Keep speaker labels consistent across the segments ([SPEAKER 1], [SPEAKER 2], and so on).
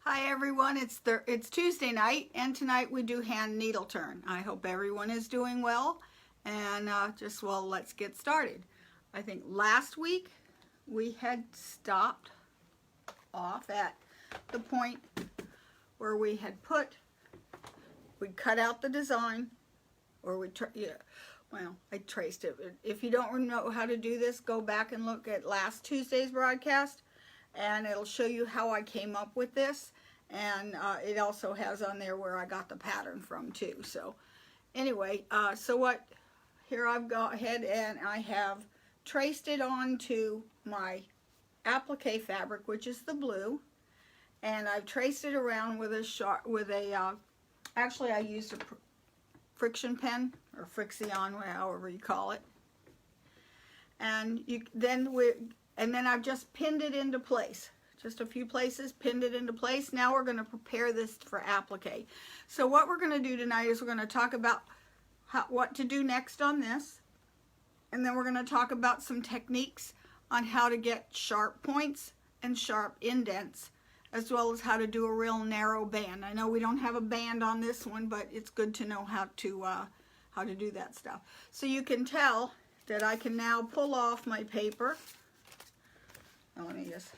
[SPEAKER 1] Hi everyone, it's Tuesday night and tonight we do hand needle turn. I hope everyone is doing well and let's get started. I think last week we had stopped off at the point where we cut out the design, or I traced it. If you don't know how to do this, go back and look at last Tuesday's broadcast and it'll show you how I came up with this, and it also has on there where I got the pattern from too. So anyway, here I've gone ahead and I have traced it onto my applique fabric, which is the blue, and I've traced it around with actually I used a friction pen or Frixion, however you call it, and then I've just pinned it into place. Just a few places, pinned it into place. Now we're going to prepare this for applique. So what we're going to do tonight is we're going to talk about what to do next on this, and then we're going to talk about some techniques on how to get sharp points and sharp indents, as well as how to do a real narrow band. I know we don't have a band on this one, but it's good to know how to do that stuff. So you can tell that I can now pull off my paper. Now let me just.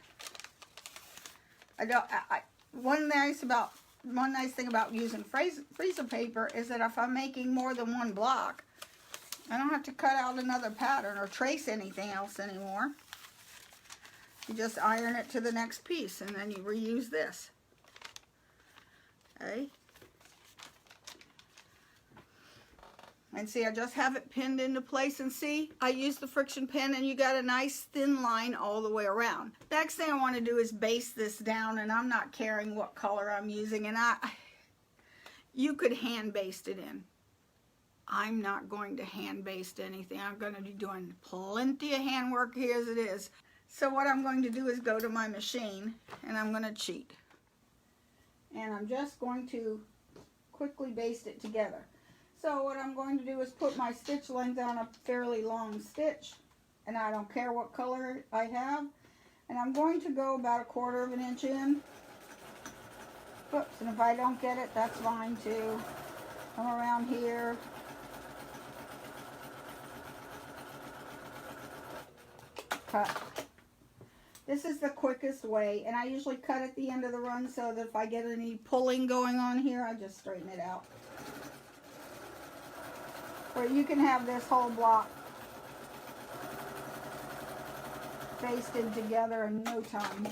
[SPEAKER 1] One nice thing about using freezer paper is that if I'm making more than one block, I don't have to cut out another pattern or trace anything else anymore. You just iron it to the next piece and then you reuse this. Okay. And see, I just have it pinned into place, and see, I use the friction pen and you got a nice thin line all the way around. Next thing I want to do is base this down, and I'm not caring what color I'm using, and you could hand baste it in. I'm not going to hand baste anything. I'm going to be doing plenty of hand work here as it is. So what I'm going to do is go to my machine and I'm going to cheat. And I'm just going to quickly baste it together. So what I'm going to do is put my stitch length on a fairly long stitch, and I don't care what color I have, and I'm going to go about 1/4 of an inch in. Whoops, and if I don't get it, that's fine too. Come around here. Cut. This is the quickest way, and I usually cut at the end of the run so that if I get any pulling going on here, I just straighten it out. Or you can have this whole block basted together in no time.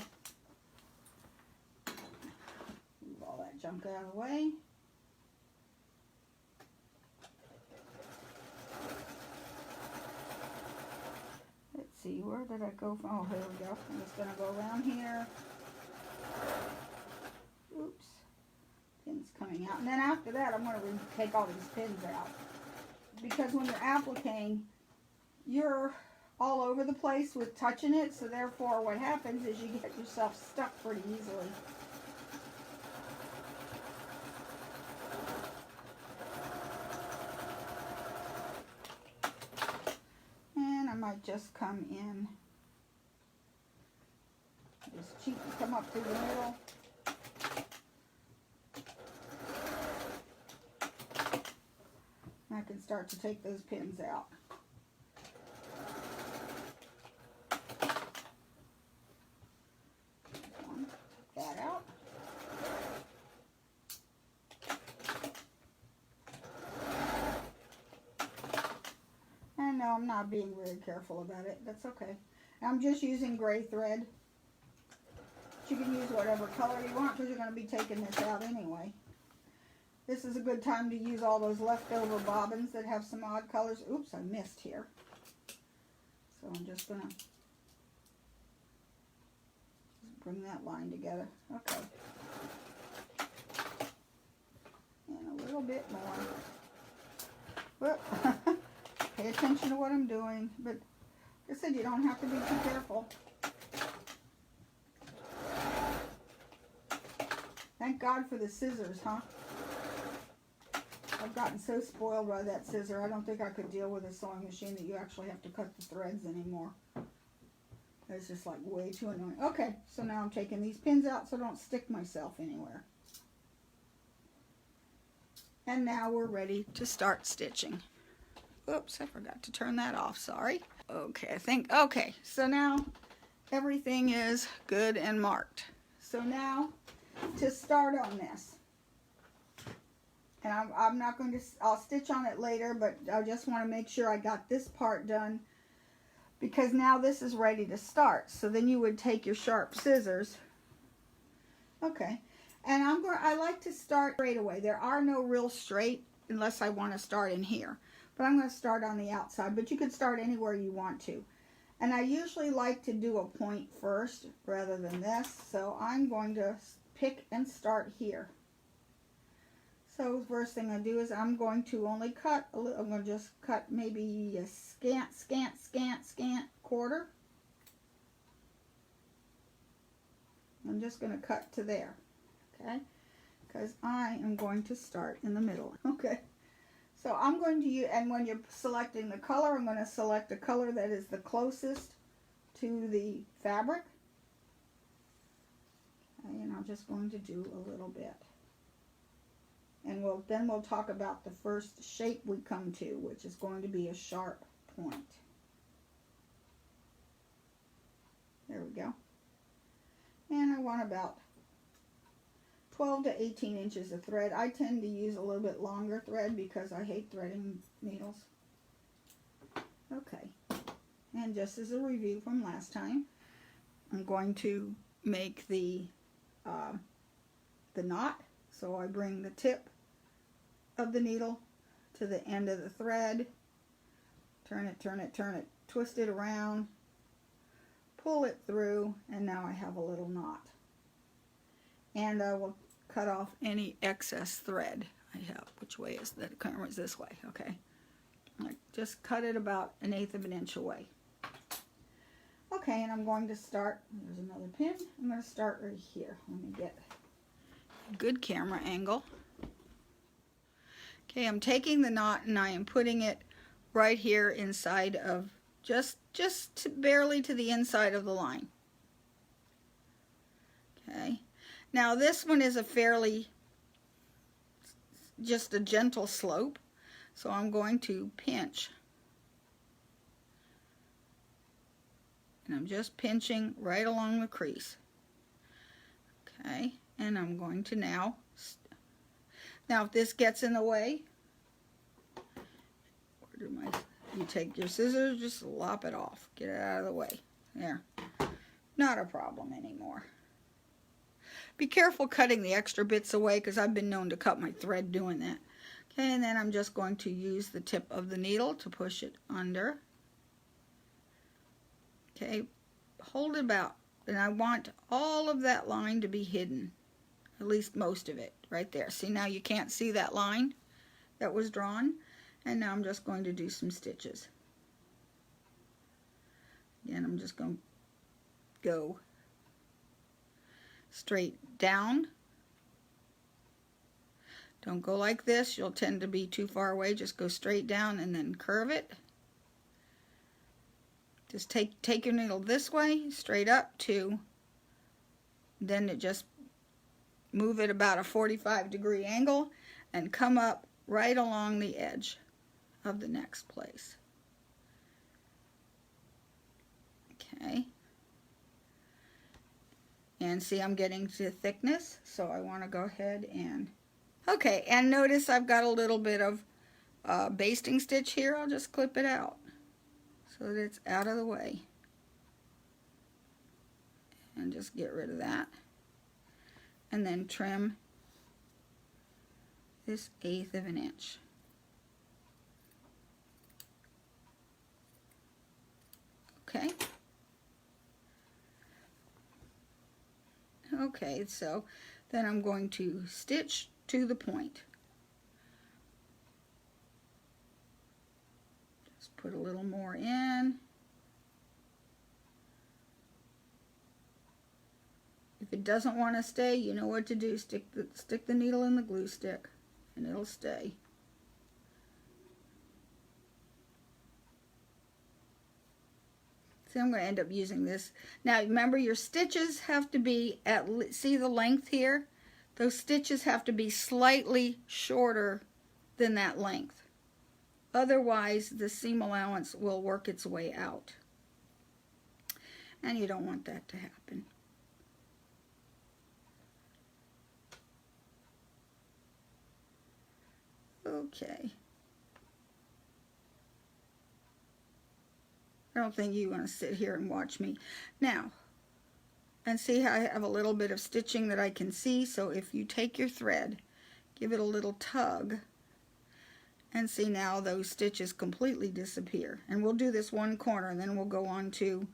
[SPEAKER 1] Move all that junk out of the way. Let's see, where did I go from? Oh, here we go. I'm just going to go around here. Oops. Pins coming out. And then after that, I'm going to take all these pins out. Because when you're appliquing, you're all over the place with touching it, so therefore what happens is you get yourself stuck pretty easily. And I might just come in, just cheat and come up through the middle. I can start to take those pins out. Take that out. And no, I'm not being very careful about it. That's okay. I'm just using gray thread. But you can use whatever color you want because you're going to be taking this out anyway. This is a good time to use all those leftover bobbins that have some odd colors. Oops, I missed here. So I'm just going to bring that line together. Okay. And a little bit more. Whoop. Pay attention to what I'm doing. But like I said, you don't have to be too careful. Thank God for the scissors, huh? I've gotten so spoiled by that scissor, I don't think I could deal with a sewing machine that you actually have to cut the threads anymore. It's just like way too annoying. Okay, so now I'm taking these pins out so I don't stick myself anywhere. And now we're ready to start stitching. Oops, I forgot to turn that off, sorry. Okay, okay, so now everything is good and marked. So now to start on this, and I'm not going to, I'll stitch on it later, but I just want to make sure I got this part done because now this is ready to start. So then you would take your sharp scissors. Okay, and I like to start straight away. There are no real straight unless I want to start in here, but I'm going to start on the outside, but you could start anywhere you want to. And I usually like to do a point first rather than this, so I'm going to pick and start here. So the first thing I do is I'm going to only cut a little. I'm going to just cut maybe a scant quarter. I'm just going to cut to there, okay? Because I am going to start in the middle, okay? So I'm going to use, and when you're selecting the color, I'm going to select a color that is the closest to the fabric. Okay, and I'm just going to do a little bit. And then we'll talk about the first shape we come to, which is going to be a sharp point. There we go. And I want about 12 to 18 inches of thread. I tend to use a little bit longer thread because I hate threading needles. Okay. And just as a review from last time, I'm going to make the knot. So I bring the tip of the needle to the end of the thread, turn it, twist it around, pull it through, and now I have a little knot. And I will cut off any excess thread I have. Which way is that? The camera is this way, okay. I just cut it about 1/8 of an inch away. Okay, and I'm going to start, there's another pin, I'm going to start right here. Let me get a good camera angle. Okay, I'm taking the knot and I am putting it right here inside of, just barely to the inside of the line. Okay, now this one is a fairly, just a gentle slope, so I'm going to pinch. And I'm just pinching right along the crease. Okay, and I'm going to now if this gets in the way, you take your scissors, just lop it off, get it out of the way. There, not a problem anymore. Be careful cutting the extra bits away because I've been known to cut my thread doing that. Okay, and then I'm just going to use the tip of the needle to push it under. Okay, hold it about, and I want all of that line to be hidden, at least most of it, right there. See, now you can't see that line that was drawn, and now I'm just going to do some stitches. Again, I'm just going to go straight down. Don't go like this, you'll tend to be too far away. Just go straight down and then curve it. Just take your needle this way, straight up to, then just move it about a 45-degree angle and come up right along the edge of the next place. Okay. And see, I'm getting to thickness, so I want to go ahead and, okay, and notice I've got a little bit of basting stitch here. I'll just clip it out so that it's out of the way. And just get rid of that. And then trim this 1/8 of an inch. Okay. Okay, so then I'm going to stitch to the point. Just put a little more in. If it doesn't want to stay, you know what to do. Stick the needle in the glue stick and it'll stay. See, I'm going to end up using this. Now, remember, your stitches have to be at, see the length here? Those stitches have to be slightly shorter than that length. Otherwise, the seam allowance will work its way out. And you don't want that to happen. Okay. I don't think you want to sit here and watch me. Now, and see how I have a little bit of stitching that I can see. So if you take your thread, give it a little tug, and see now those stitches completely disappear. And we'll do this one corner and then we'll go on to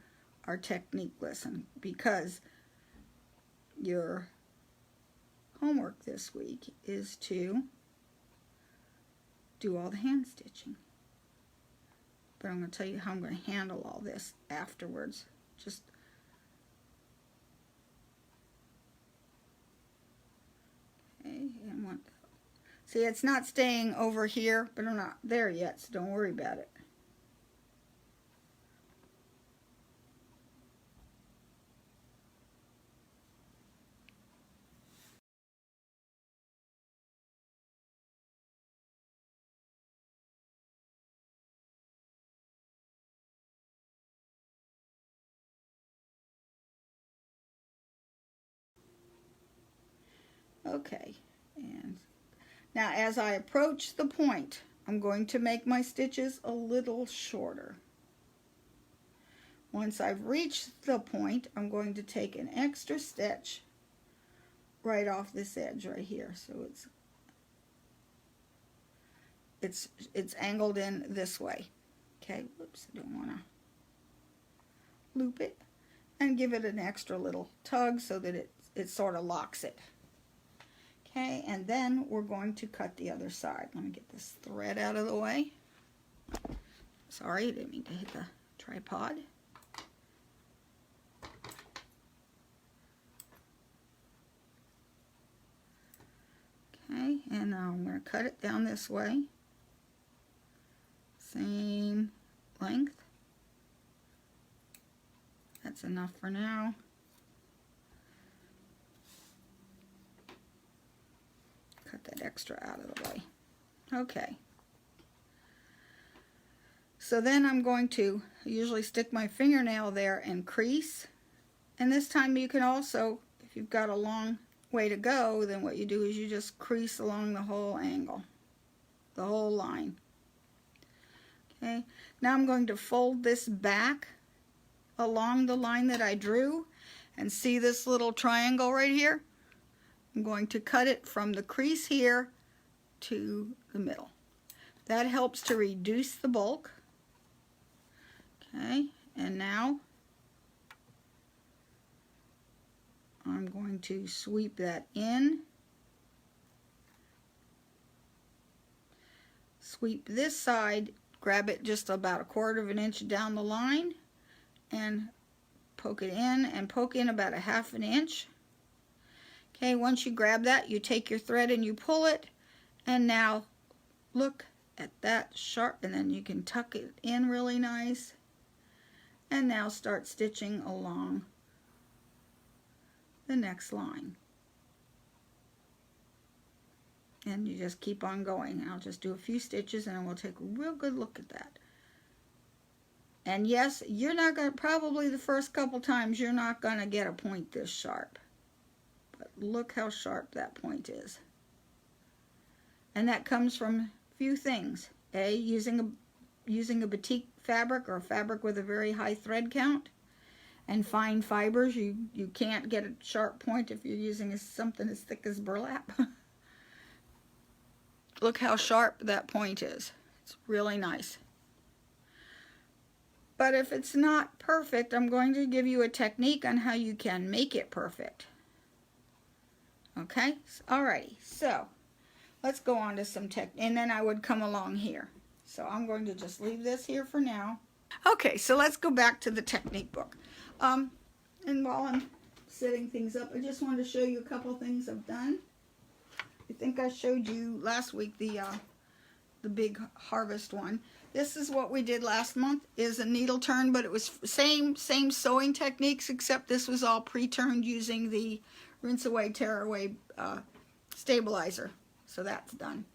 [SPEAKER 1] our technique lesson, because your homework this week is to do all the hand stitching. But I'm going to tell you how I'm going to handle all this afterwards. Just okay, and one. See, it's not staying over here, but I'm not there yet, so don't worry about it. Okay, and now as I approach the point, I'm going to make my stitches a little shorter. Once I've reached the point, I'm going to take an extra stitch right off this edge right here. So it's angled in this way. Okay, whoops, I don't want to loop it, and give it an extra little tug so that it sort of locks it. Okay, and then we're going to cut the other side. Let me get this thread out of the way. Sorry, I didn't mean to hit the tripod. Okay, and now I'm going to cut it down this way. Same length. That's enough for now. Cut that extra out of the way. Okay. So then I'm going to usually stick my fingernail there and crease. And this time you can also, if you've got a long way to go, then what you do is you just crease along the whole angle, the whole line. Okay. Now I'm going to fold this back along the line that I drew, and see this little triangle right here? I'm going to cut it from the crease here to the middle. That helps to reduce the bulk. Okay, and now I'm going to sweep that in. Sweep this side, grab it just about 1/4 of an inch down the line, and poke it in, and poke in about 1/2 inch. Okay, once you grab that, you take your thread and you pull it, and now look at that sharp, and then you can tuck it in really nice, and now start stitching along the next line. And you just keep on going. I'll just do a few stitches and we'll take a real good look at that. And yes, you're not going to, probably the first couple times, you're not going to get a point this sharp. But look how sharp that point is. And that comes from a few things. A, using a batik fabric, or a fabric with a very high thread count, and fine fibers. You can't get a sharp point if you're using something as thick as burlap. Look how sharp that point is. It's really nice. But if it's not perfect, I'm going to give you a technique on how you can make it perfect. Okay? Alrighty, so let's go on to some and then I would come along here. So I'm going to just leave this here for now. Okay, so let's go back to the technique book. And while I'm setting things up, I just wanted to show you a couple things I've done. I think I showed you last week the big harvest one. This is what we did last month, is a needle turn, but it was same sewing techniques, except this was all pre-turned using the rinse away, tear away stabilizer. So that's done.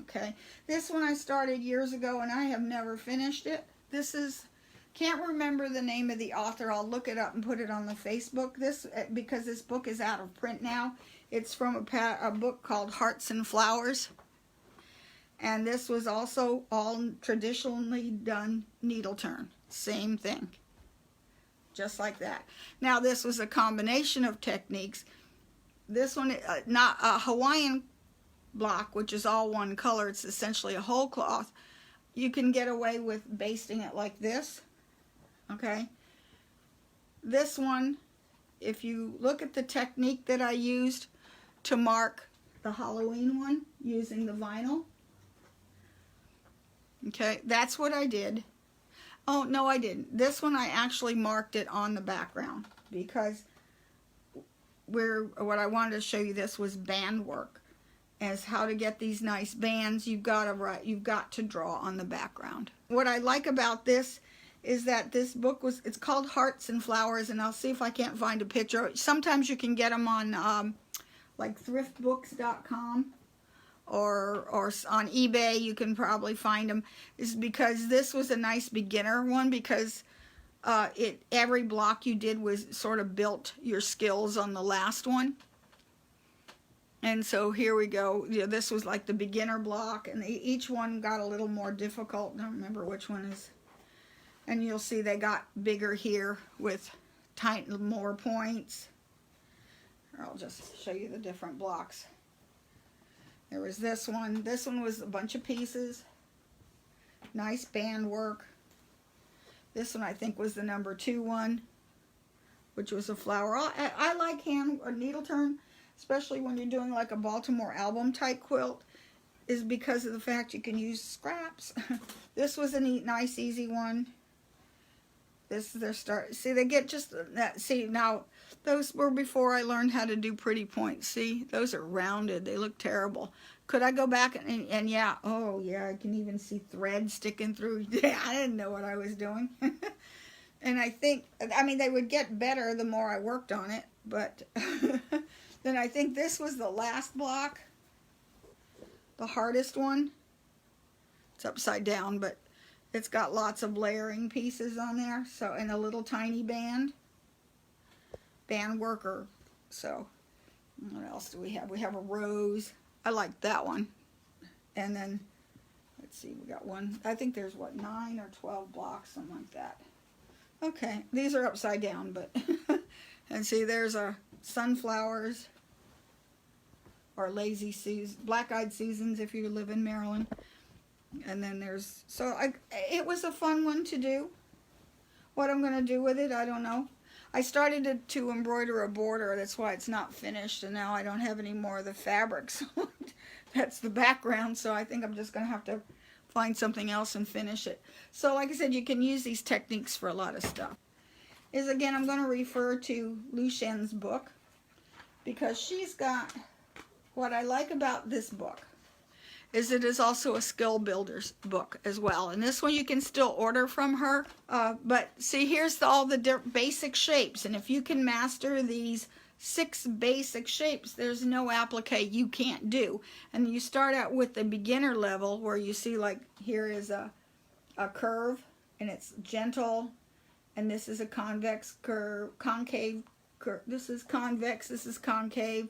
[SPEAKER 1] Okay, this one I started years ago and I have never finished it. This is, can't remember the name of the author. I'll look it up and put it on the Facebook. This, because this book is out of print now. It's from a book called Hearts and Flowers. And this was also all traditionally done needle turn. Same thing. Just like that. Now this was a combination of techniques. This one, not a Hawaiian block, which is all one color. It's essentially a whole cloth. You can get away with basting it like this. Okay. This one, if you look at the technique that I used to mark the Halloween one using the vinyl. Okay, that's what I did. Oh, no, I didn't. This one I actually marked it on the background because what I wanted to show you this was band work. As how to get these nice bands, you've got to draw on the background. What I like about this is that this book it's called Hearts and Flowers, and I'll see if I can't find a picture. Sometimes you can get them on like thriftbooks.com or on eBay. You can probably find them. Is because this was a nice beginner one, because every block you did was sort of built your skills on the last one. And so here we go. Yeah, this was like the beginner block, and each one got a little more difficult. I don't remember which one is. And you'll see they got bigger here with more points. I'll just show you the different blocks. There was this one. This one was a bunch of pieces. Nice band work. This one I think was the number 2 one, which was a flower. I like hand or needle turn, especially when you're doing like a Baltimore album type quilt, is because of the fact you can use scraps. This was a neat, nice, easy one. This is their start. See, they get just that. See, now those were before I learned how to do pretty points. See, those are rounded. They look terrible. Could I go back and yeah, oh yeah, I can even see thread sticking through. Yeah, I didn't know what I was doing. And I think, I mean, they would get better the more I worked on it, but then I think this was the last block, the hardest one. It's upside down, but it's got lots of layering pieces on there. So, and a little tiny band worker. So, what else do we have? We have a rose. I like that one. And then, let's see, we got one. I think there's what, 9 or 12 blocks, something like that. Okay, these are upside down, but and see, there's a sunflowers or lazy Susan, black-eyed Susans if you live in Maryland. And then there's, so it was a fun one to do. What I'm going to do with it, I don't know. I started to embroider a border, that's why it's not finished, and now I don't have any more of the fabrics. That's the background, so I think I'm just going to have to find something else and finish it. So like I said, you can use these techniques for a lot of stuff. Again, I'm going to refer to Lu Shen's book, because she's got, what I like about this book is it is also a skill builder's book as well. And this one you can still order from her. But see, here's all the basic shapes. And if you can master these 6 basic shapes, there's no applique you can't do. And you start out with the beginner level where you see, like, here is a curve and it's gentle. And this is a convex curve, concave curve. This is convex, this is concave.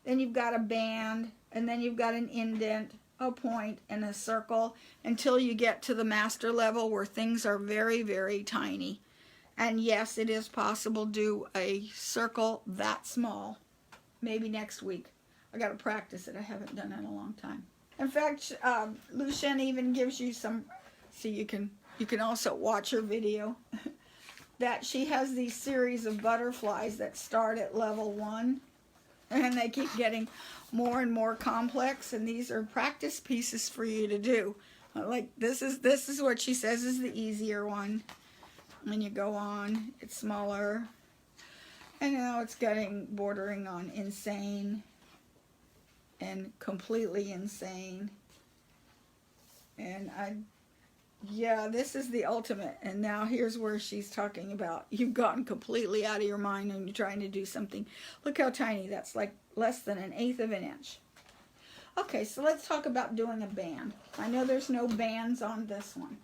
[SPEAKER 1] Then you've got a band, and then you've got an indent, a point, and a circle, until you get to the master level where things are very, very tiny. And yes, it is possible to do a circle that small. Maybe next week. I got to practice it. I haven't done it in a long time. In fact, Lu Shen even gives you some, see, you can also watch her video, that she has these series of butterflies that start at level 1. And they keep getting more and more complex, and these are practice pieces for you to do. Like this is what she says is the easier one. When you go on, it's smaller. And now it's getting bordering on insane and completely insane. And Yeah, this is the ultimate. And now here's where she's talking about you've gotten completely out of your mind and you're trying to do something. Look how tiny. That's like less than 1/8 of an inch. Okay, so let's talk about doing a band. I know there's no bands on this one.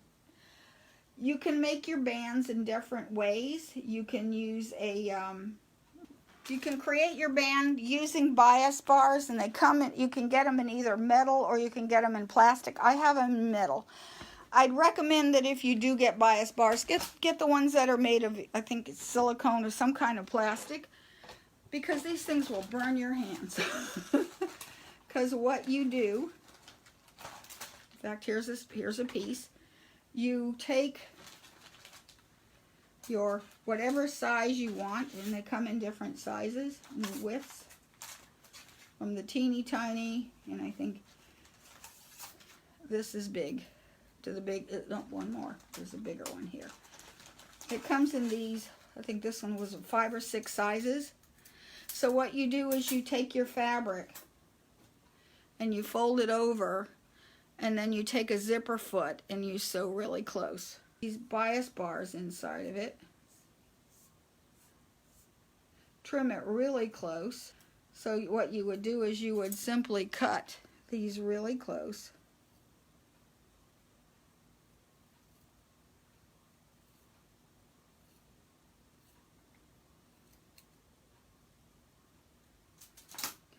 [SPEAKER 1] You can make your bands in different ways. You can use you can create your band using bias bars, and they come in, you can get them in either metal or you can get them in plastic. I have them in metal. I'd recommend that if you do get bias bars, get the ones that are made of, I think it's silicone or some kind of plastic, because these things will burn your hands. Because what you do, in fact, here's a piece. You take your whatever size you want, and they come in different sizes and widths, from the teeny tiny, and I think this is big, to the big, no, one more, there's a bigger one here. It comes in these, I think this one was 5 or 6 sizes. So what you do is you take your fabric and you fold it over, and then you take a zipper foot and you sew really close. These bias bars inside of it. Trim it really close. So what you would do is you would simply cut these really close.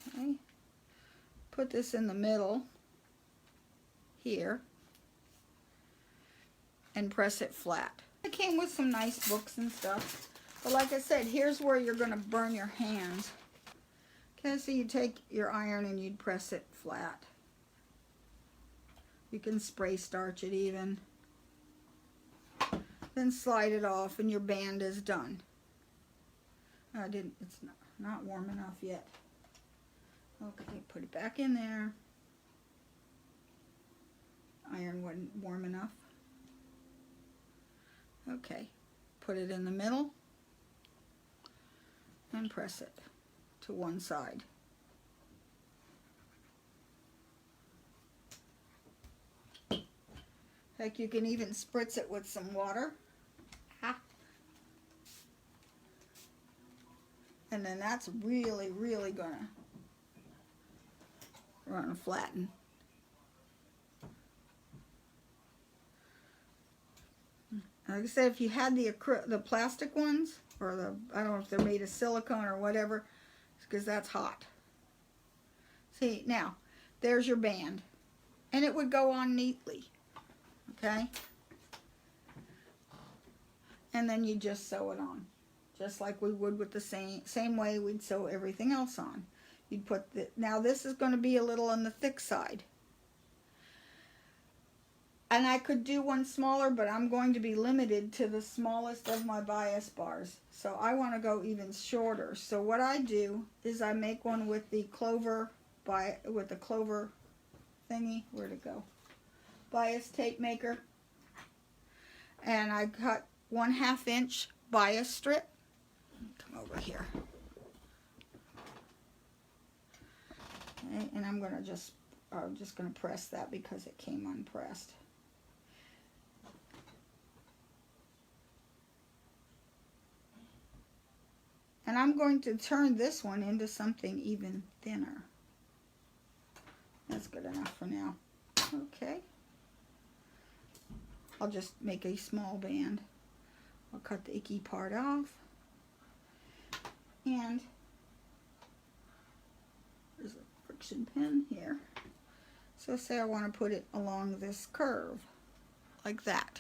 [SPEAKER 1] Okay. Put this in the middle here and press it flat. It came with some nice books and stuff, but like I said, here's where you're going to burn your hands. Okay, so you take your iron and you'd press it flat. You can spray starch it even. Then slide it off and your band is done. It's not warm enough yet. Okay, put it back in there. Iron wasn't warm enough. Okay, put it in the middle and press it to one side. Heck, you can even spritz it with some water. Ha. And then that's really, really gonna flatten. Like I said, if you had the plastic ones, or I don't know if they're made of silicone or whatever, because that's hot. See, now, there's your band. And it would go on neatly. Okay? And then you just sew it on. Just like we would with the same way we'd sew everything else on. You'd put now this is going to be a little on the thick side. And I could do one smaller, but I'm going to be limited to the smallest of my bias bars. So I want to go even shorter. So what I do is I make one with the clover thingy. Where'd it go? Bias tape maker. And I cut 1/2 inch bias strip. Come over here. Okay, and I'm just going to press that because it came unpressed. And I'm going to turn this one into something even thinner. That's good enough for now. Okay. I'll just make a small band. I'll cut the icky part off. And there's a friction pin here. So say I want to put it along this curve, like that.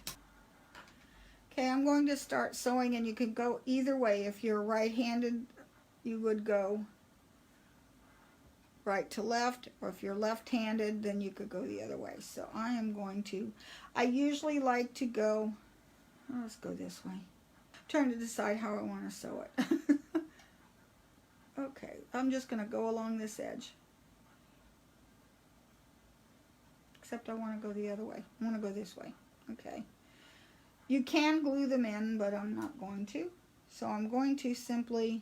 [SPEAKER 1] Okay, I'm going to start sewing, and you can go either way. If you're right-handed, you would go right to left, or if you're left-handed, then you could go the other way. So I usually like to go, let's go this way. I'm trying to decide how I want to sew it. Okay, I'm just going to go along this edge. Except I want to go the other way. I want to go this way. Okay. You can glue them in, but I'm not going to. So I'm going to simply,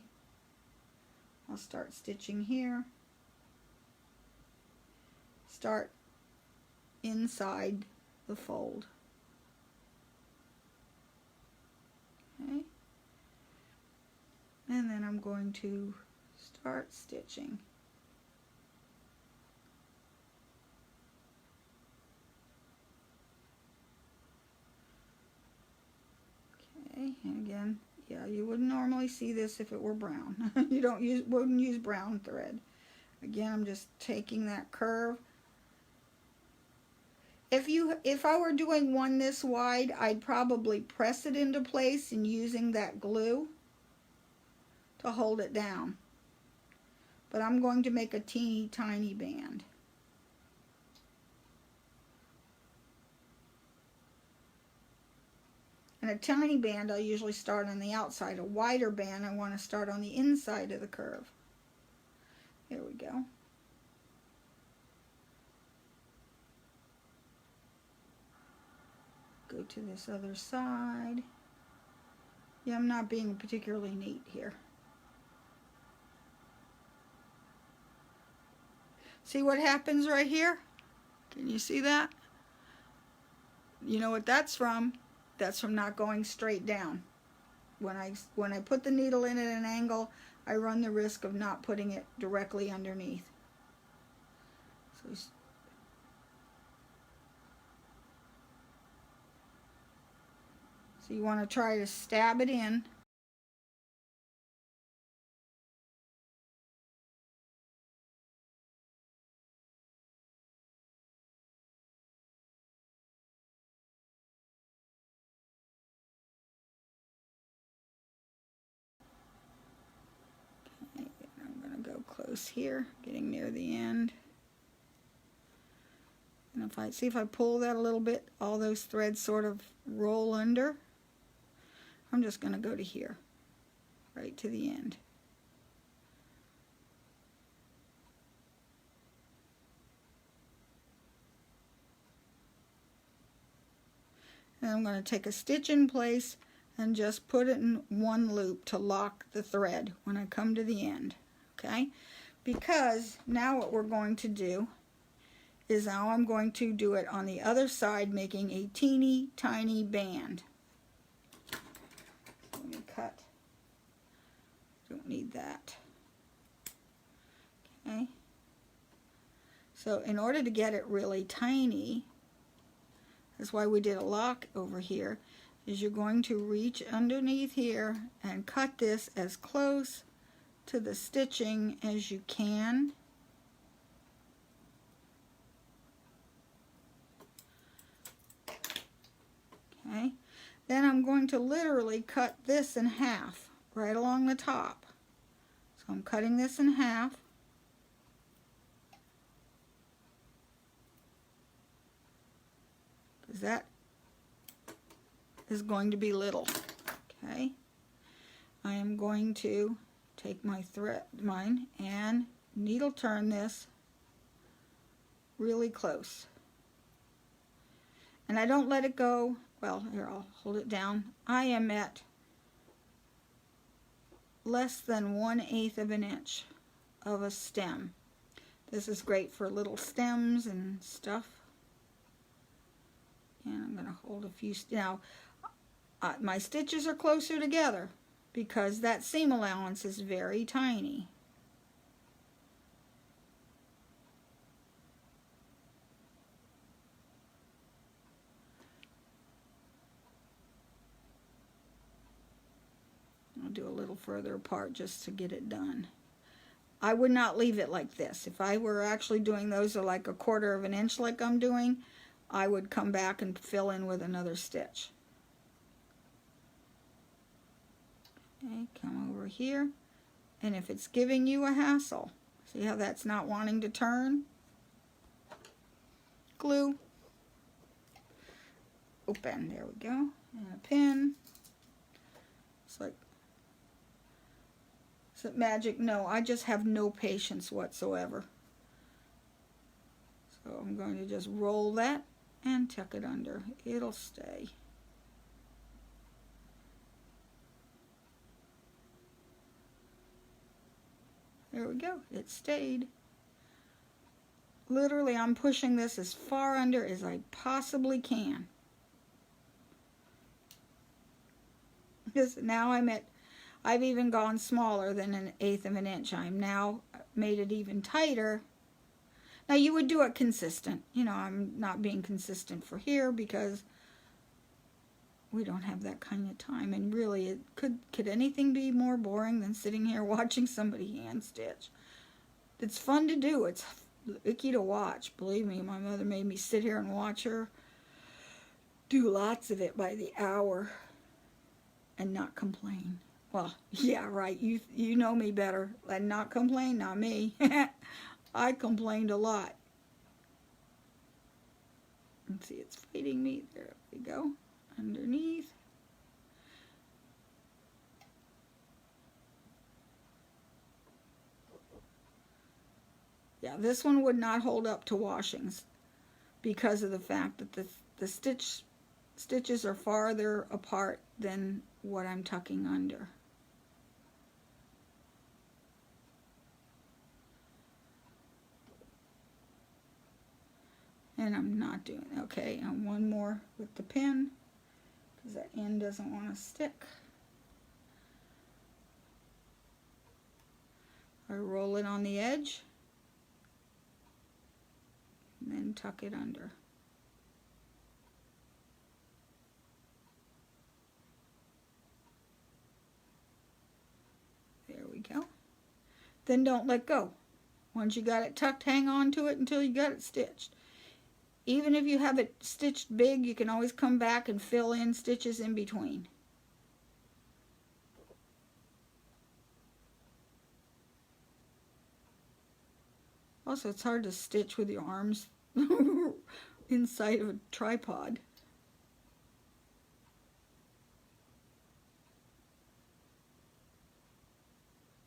[SPEAKER 1] I'll start stitching here. Start inside the fold. I'm going to start stitching. Okay, and again, yeah, you wouldn't normally see this if it were brown. You wouldn't use brown thread. Again, I'm just taking that curve. If I were doing one this wide, I'd probably press it into place and using that glue to hold it down. But I'm going to make a teeny tiny band. And a tiny band I usually start on the outside. A wider band I want to start on the inside of the curve. There we go. Go to this other side. Yeah, I'm not being particularly neat here. See what happens right here? Can you see that? You know what that's from? That's from not going straight down. When I put the needle in at an angle, I run the risk of not putting it directly underneath. So you want to try to stab it in. Okay, I'm going to go close here, getting near the end. And if I pull that a little bit, all those threads sort of roll under. I'm just going to go to here, right to the end. And I'm going to take a stitch in place and just put it in one loop to lock the thread when I come to the end, okay? Because now what we're going to do is now I'm going to do it on the other side, making a teeny tiny band. Let me cut. Don't need that. Okay. So in order to get it really tiny, that's why we did a lock over here, is you're going to reach underneath here and cut this as close to the stitching as you can. Okay, then I'm going to literally cut this in half right along the top. So I'm cutting this in half. Because that is going to be little. Okay, I am going to take my mine and needle turn this really close. And I don't let it go. Well, here, I'll hold it down. I am at less than 1/8 of an inch of a stem. This is great for little stems and stuff. And I'm going to hold a few. Now, my stitches are closer together because that seam allowance is very tiny. I'll do a little further apart just to get it done. I would not leave it like this. If I were actually doing those like 1/4 of an inch like I'm doing, I would come back and fill in with another stitch. Okay, come over here. And if it's giving you a hassle, see how that's not wanting to turn? Glue. Open, there we go. And a pin. It's like, is it magic? No, I just have no patience whatsoever. So I'm going to just roll that and tuck it under. It'll stay. There we go. It stayed. Literally, I'm pushing this as far under as I possibly can. Because now I've even gone smaller than 1/8 of an inch. I'm now made it even tighter. Now you would do it consistent. You know, I'm not being consistent for here because we don't have that kind of time. And really, it could anything be more boring than sitting here watching somebody hand stitch? It's fun to do. It's icky to watch. Believe me, my mother made me sit here and watch her do lots of it by the hour and not complain. Well, yeah, right. You know me better. And not complain, not me. I complained a lot. Let's see, it's fading me. There we go. Underneath. Yeah, this one would not hold up to washings because of the fact that the stitches are farther apart than what I'm tucking under. And I'm not doing, okay, and one more with the pin because that end doesn't want to stick. I roll it on the edge and then tuck it under. There we go. Then don't let go. Once you got it tucked, hang on to it until you got it stitched. Even if you have it stitched big, you can always come back and fill in stitches in between. Also, it's hard to stitch with your arms inside of a tripod.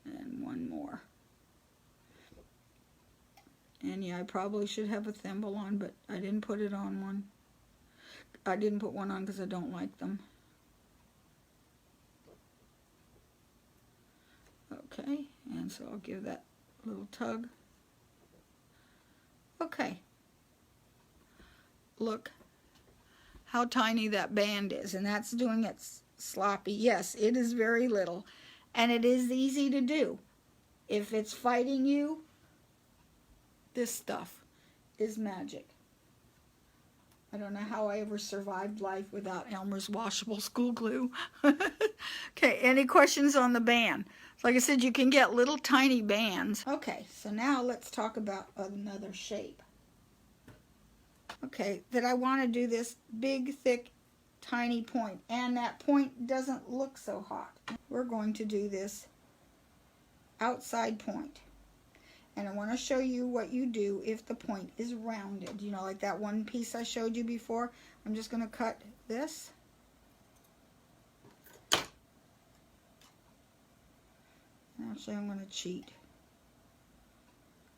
[SPEAKER 1] And one more. And yeah, I probably should have a thimble on, but I didn't put it on one. I didn't put one on because I don't like them. Okay, and so I'll give that a little tug. Okay. Look how tiny that band is, and that's doing it sloppy. Yes, it is very little, and it is easy to do. If it's fighting you, this stuff is magic. I don't know how I ever survived life without Elmer's washable school glue. Okay, any questions on the band? Like I said, you can get little tiny bands. Okay, so now let's talk about another shape. Okay, that I want to do this big, thick, tiny point, and that point doesn't look so hot. We're going to do this outside point. And I want to show you what you do if the point is rounded. You know, like that one piece I showed you before. I'm just going to cut this. Actually, I'm going to cheat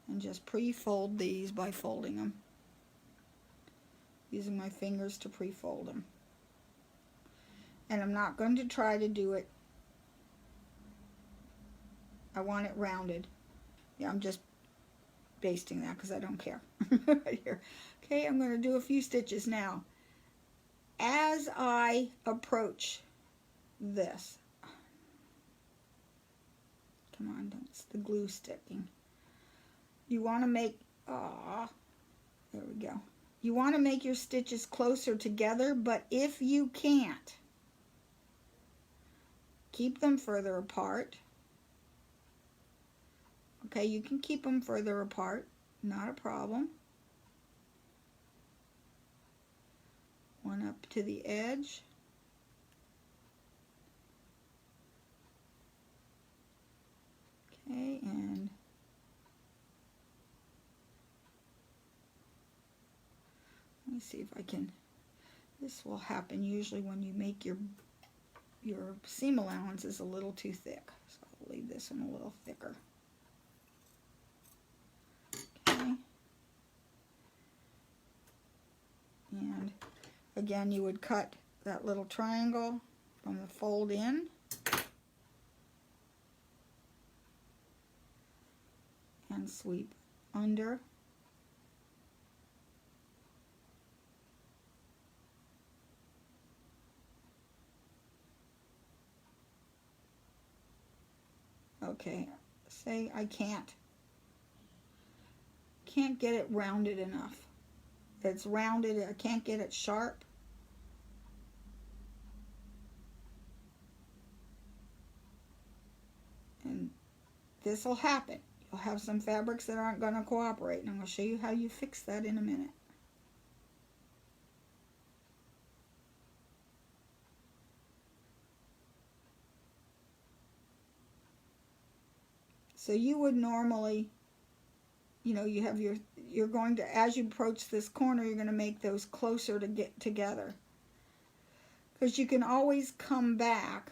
[SPEAKER 1] and just pre-fold these by folding them. Using my fingers to pre-fold them. And I'm not going to try to do it. I want it rounded. Yeah, I'm just basting that because I don't care. Right here. Okay, I'm going to do a few stitches now. As I approach this, come on, it's the glue sticking. You want to make, there we go. You want to make your stitches closer together, but if you can't, keep them further apart. Okay, you can keep them further apart, not a problem. One up to the edge. Okay, and let me see if I can, this will happen usually when you make your seam allowance is a little too thick. So I'll leave this one a little thicker. Okay. And again, you would cut that little triangle from the fold in. And sweep under. Okay, say I can't get it rounded enough. It's rounded, I can't get it sharp. And this will happen. You'll have some fabrics that aren't going to cooperate, and I'm going to show you how you fix that in a minute. So you would normally, you know, you have your, you're going to, as you approach this corner, you're going to make those closer to get together. Because you can always come back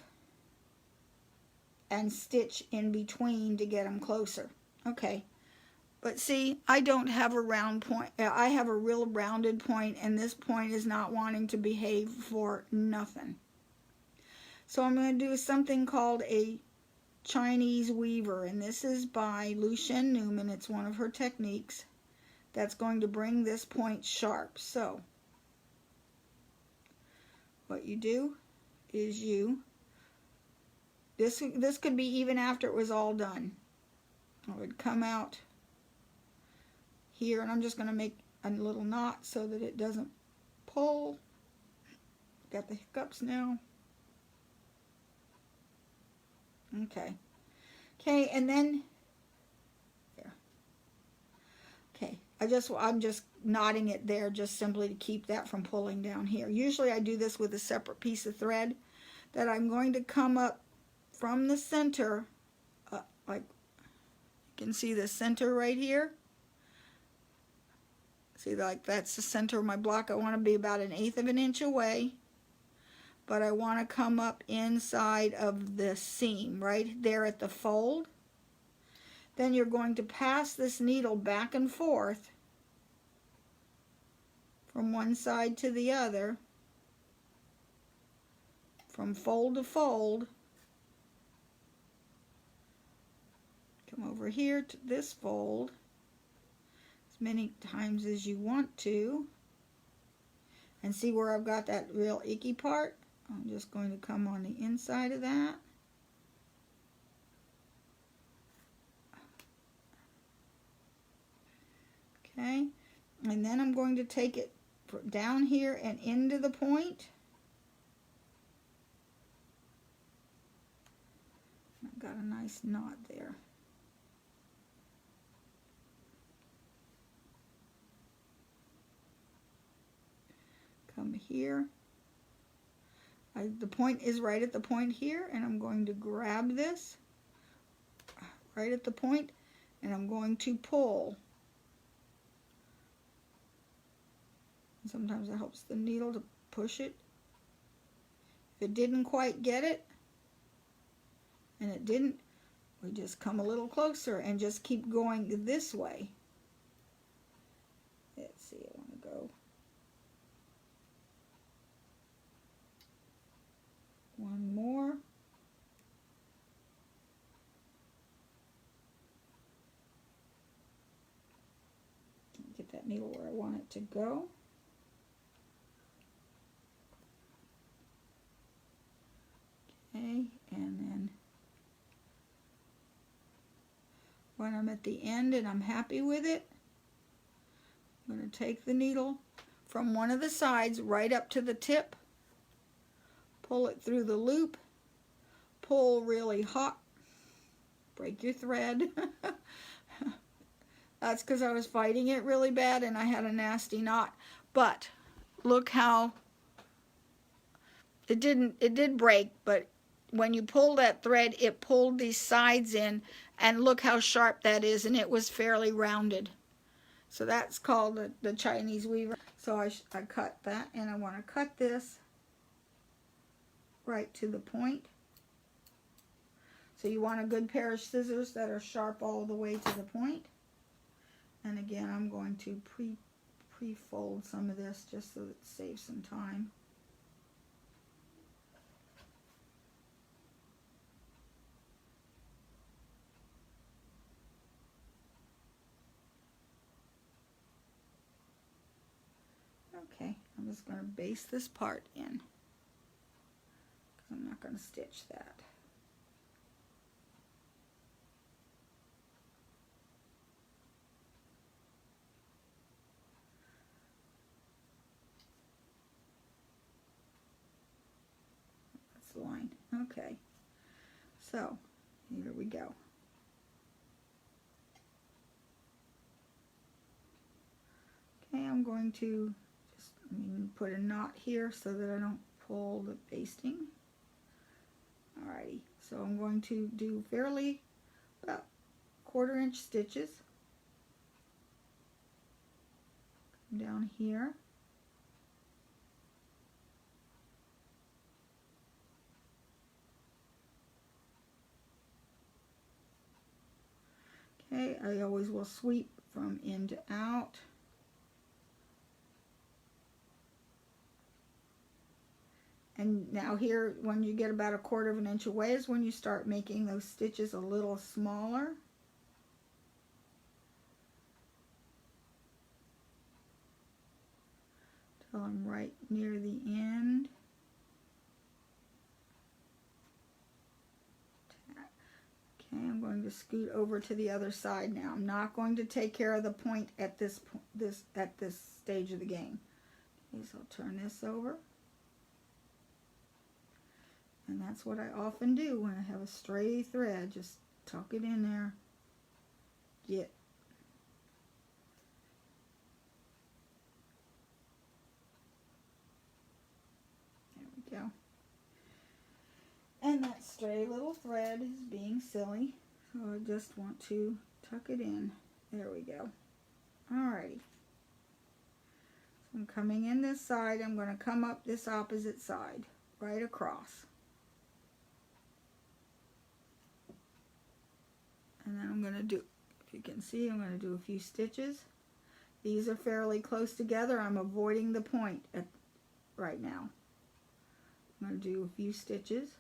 [SPEAKER 1] and stitch in between to get them closer. Okay, but see, I don't have a round point. I have a real rounded point, and this point is not wanting to behave for nothing. So I'm going to do something called a Chinese weaver, and this is by Lucien Newman. It's one of her techniques that's going to bring this point sharp. So what you do is this could be even after it was all done. I would come out here, and I'm just going to make a little knot so that it doesn't pull. Got the hiccups now. Okay. Okay, and then there. Okay, I'm just knotting it there just simply to keep that from pulling down here. Usually I do this with a separate piece of thread that I'm going to come up from the center, like you can see the center right here. See, like that's the center of my block. I want to be about 1/8 of an inch away, but I want to come up inside of the seam right there at the fold. Then you're going to pass this needle back and forth from one side to the other, from fold to fold. Come over here to this fold as many times as you want to. And see where I've got that real icky part? I'm just going to come on the inside of that. Okay, and then I'm going to take it down here and into the point. I've got a nice knot there. Come here. The point is right at the point here, and I'm going to grab this right at the point, and I'm going to pull. Sometimes it helps the needle to push it. If it didn't quite get it, and it didn't, we just come a little closer and just keep going this way. Let's see, I want to go one more. Get that needle where I want it to go. Okay, and then when I'm at the end and I'm happy with it, I'm going to take the needle from one of the sides right up to the tip, pull it through the loop, pull really hot, break your thread. That's because I was fighting it really bad and I had a nasty knot. But look how it did break, but when you pull that thread, it pulled these sides in, and look how sharp that is, and it was fairly rounded. So that's called the Chinese weaver. So I cut that, and I want to cut this right to the point. So you want a good pair of scissors that are sharp all the way to the point. And again, I'm going to pre-fold some of this just so that it saves some time. Okay, I'm just going to base this part in, because I'm not going to stitch that. the line. Okay, so here we go. Okay, I'm going to just put a knot here so that I don't pull the basting. Alrighty, so I'm going to do fairly about 1/4 inch stitches down here. Okay, I always will sweep from in to out. And now here, when you get about 1/4 inch away is when you start making those stitches a little smaller. Till I'm right near the end. Okay, I'm going to scoot over to the other side now. I'm not going to take care of the point at this stage of the game. Okay, so I'll turn this over. And that's what I often do when I have a stray thread. Just tuck it in there. Get. There we go. And that stray little thread is being silly. So I just want to tuck it in. There we go. Alrighty. So I'm coming in this side. I'm going to come up this opposite side. Right across. And then I'm going to do, if you can see, I'm going to do a few stitches. These are fairly close together. I'm avoiding the point right now. I'm going to do a few stitches.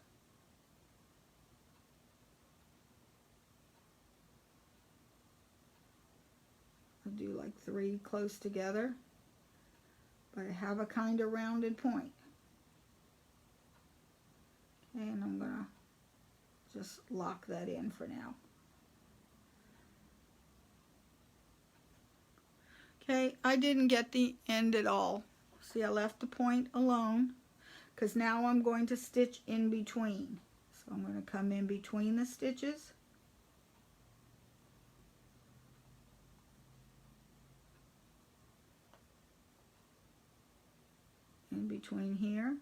[SPEAKER 1] I'll do like 3 close together. But I have a kind of rounded point. Okay, and I'm going to just lock that in for now. Okay, I didn't get the end at all. See, I left the point alone because now I'm going to stitch in between. So I'm going to come in between the stitches. In between here.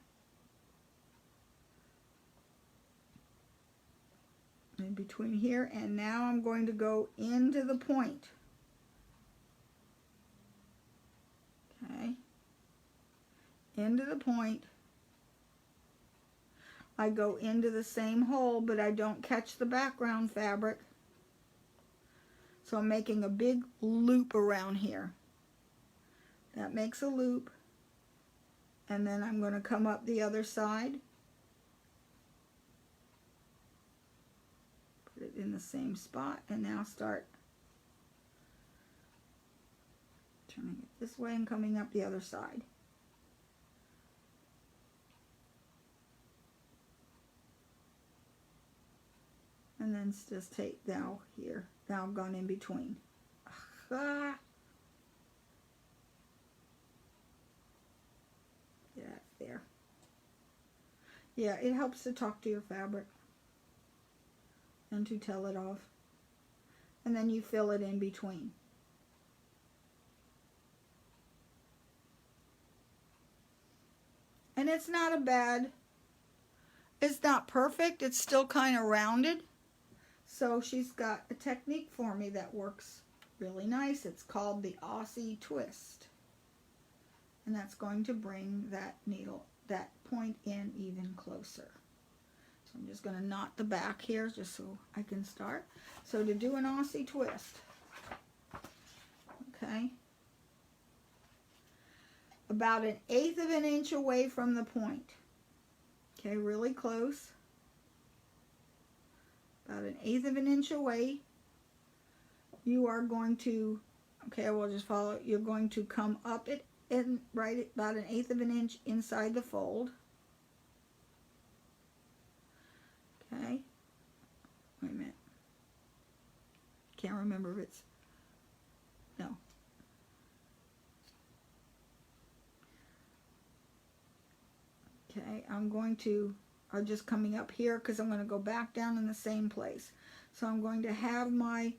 [SPEAKER 1] In between here, and now I'm going to go into the point. Okay, into the point. I go into the same hole, but I don't catch the background fabric. So I'm making a big loop around here. That makes a loop. And then I'm going to come up the other side. Put it in the same spot, and now start turning it this way and coming up the other side. And then just take now here. Now I've gone in between. Ah. Yeah, there. Yeah, it helps to talk to your fabric and to tell it off. And then you fill it in between. And it's not a bad, it's not perfect, it's still kind of rounded. So she's got a technique for me that works really nice. It's called the Aussie twist. And that's going to bring that needle, that point in even closer. So I'm just going to knot the back here just so I can start. So to do an Aussie twist, okay, about 1/8 of an inch away from the point. Okay, really close. About 1/8 of an inch away. You are going to, okay, we'll just follow. You're going to come up it and right at about 1/8 of an inch inside the fold. Okay. Wait a minute. Can't remember if it's, no. Okay, I'm going to are just coming up here because I'm going to go back down in the same place. So I'm going to have my,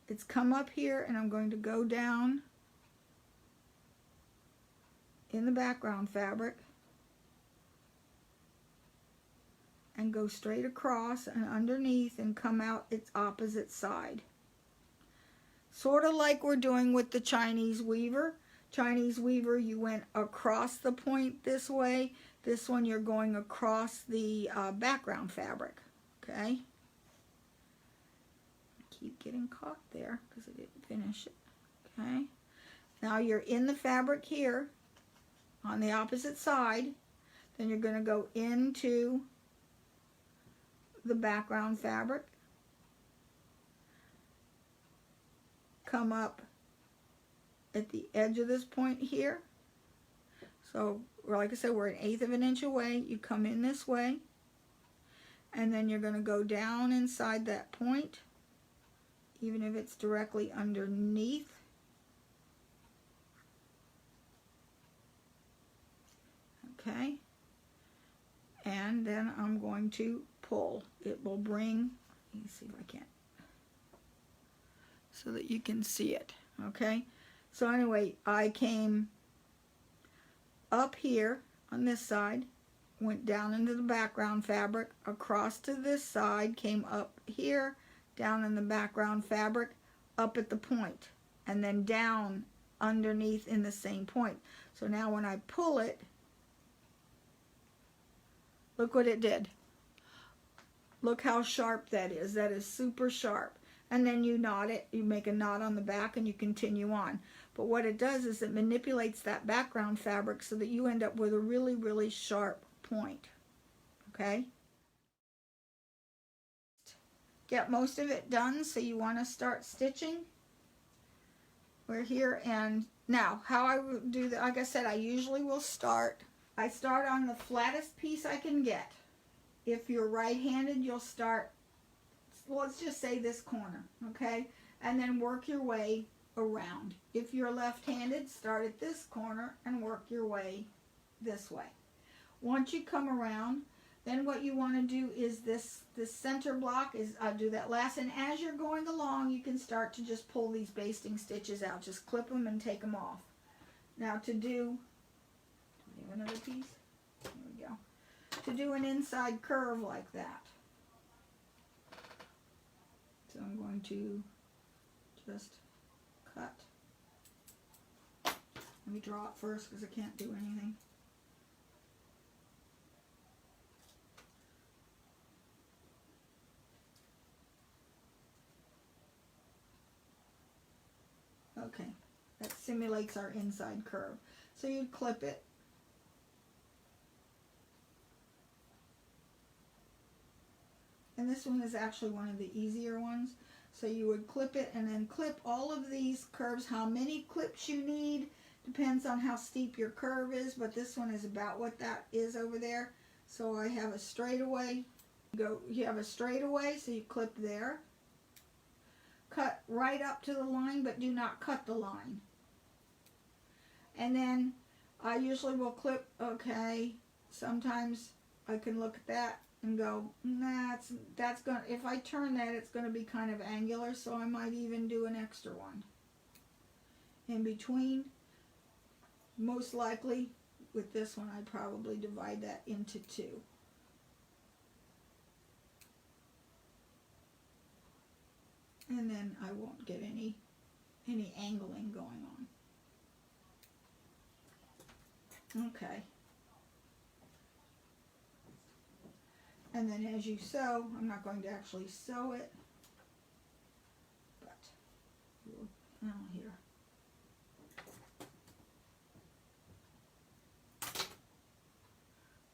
[SPEAKER 1] it's come up here, and I'm going to go down in the background fabric and go straight across and underneath and come out its opposite side. Sort of like we're doing with the Chinese weaver. Chinese weaver, you went across the point this way. This one, you're going across the background fabric, okay? Keep getting caught there because I didn't finish it, okay? Now you're in the fabric here on the opposite side. Then you're going to go into the background fabric, come up at the edge of this point here. So like I said, we're 1/8 of an inch away. You come in this way, and then you're going to go down inside that point, even if it's directly underneath. Okay, and then I'm going to pull. It will bring, let me see if I can, so that you can see it, okay? So anyway, I came up here on this side, went down into the background fabric, across to this side, came up here, down in the background fabric, up at the point, and then down underneath in the same point. So now when I pull it, look what it did. Look how sharp that is. That is super sharp. And then you knot it. You make a knot on the back and you continue on. But what it does is it manipulates that background fabric so that you end up with a really, really sharp point. Okay? Get most of it done, so you want to start stitching. We're here, and now how I would do that, like I said, I usually will start. I start on the flattest piece I can get. If you're right-handed, you'll start, let's just say this corner, okay? And then work your way around. If you're left-handed, start at this corner and work your way this way. Once you come around, then what you want to do is this center block is, I'll do that last, and as you're going along, you can start to just pull these basting stitches out. Just clip them and take them off. Now to do we have another piece? There we go. To do an inside curve like that. So I'm going to just cut. Let me draw it first because I can't do anything. Okay, that simulates our inside curve. So you clip it. And this one is actually one of the easier ones. So you would clip it and then clip all of these curves. How many clips you need depends on how steep your curve is, but this one is about what that is over there. So I have a straightaway. You have a straightaway, so you clip there. Cut right up to the line, but do not cut the line. And then I usually will clip, okay, sometimes I can look at that and go, nah, that's gonna, if I turn that, it's gonna be kind of angular, so I might even do an extra one in between. Most likely with this one, I'd probably divide that into two. And then I won't get any angling going on. Okay. And then as you sew, I'm not going to actually sew it, but here.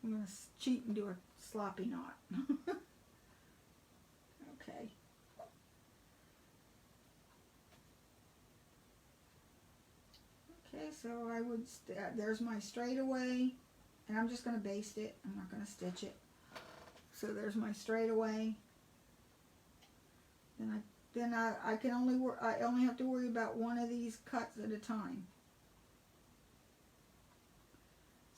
[SPEAKER 1] I'm going to cheat and do a sloppy knot. Okay. Okay, so I would, there's my straightaway, and I'm just going to baste it. I'm not going to stitch it. So there's my straightaway. Then I can I only have to worry about one of these cuts at a time.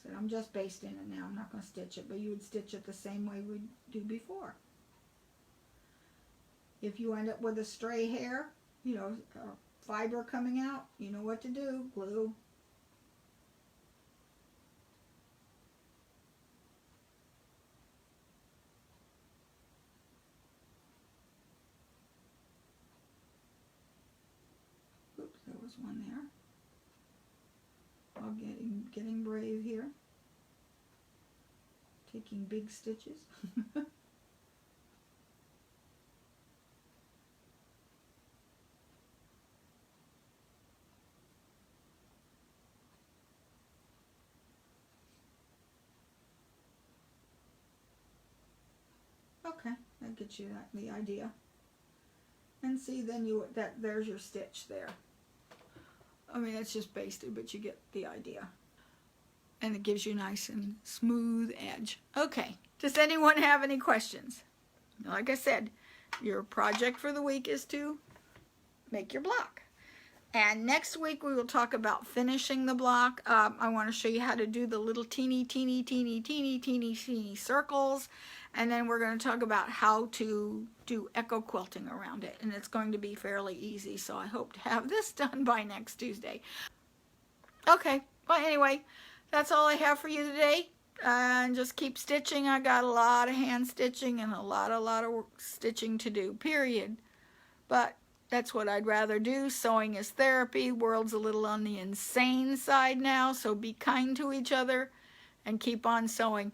[SPEAKER 1] So I'm just basting it now. I'm not going to stitch it, but you would stitch it the same way we do before. If you end up with a stray hair, you know, fiber coming out, you know what to do. Glue. Oops, there was one there. I'm getting brave here. Taking big stitches. Okay, that gets you the idea. And see, then there's your stitch there. I mean, it's just basted, but you get the idea. And it gives you a nice and smooth edge. Okay, does anyone have any questions? Like I said, your project for the week is to make your block. And next week we will talk about finishing the block. I want to show you how to do the little teeny circles. And then we're going to talk about how to do echo quilting around it. And it's going to be fairly easy. So I hope to have this done by next Tuesday. Okay, well anyway, that's all I have for you today. And just keep stitching. I got a lot of hand stitching and a lot of stitching to do, period. But that's what I'd rather do. Sewing is therapy. World's a little on the insane side now, so be kind to each other and keep on sewing.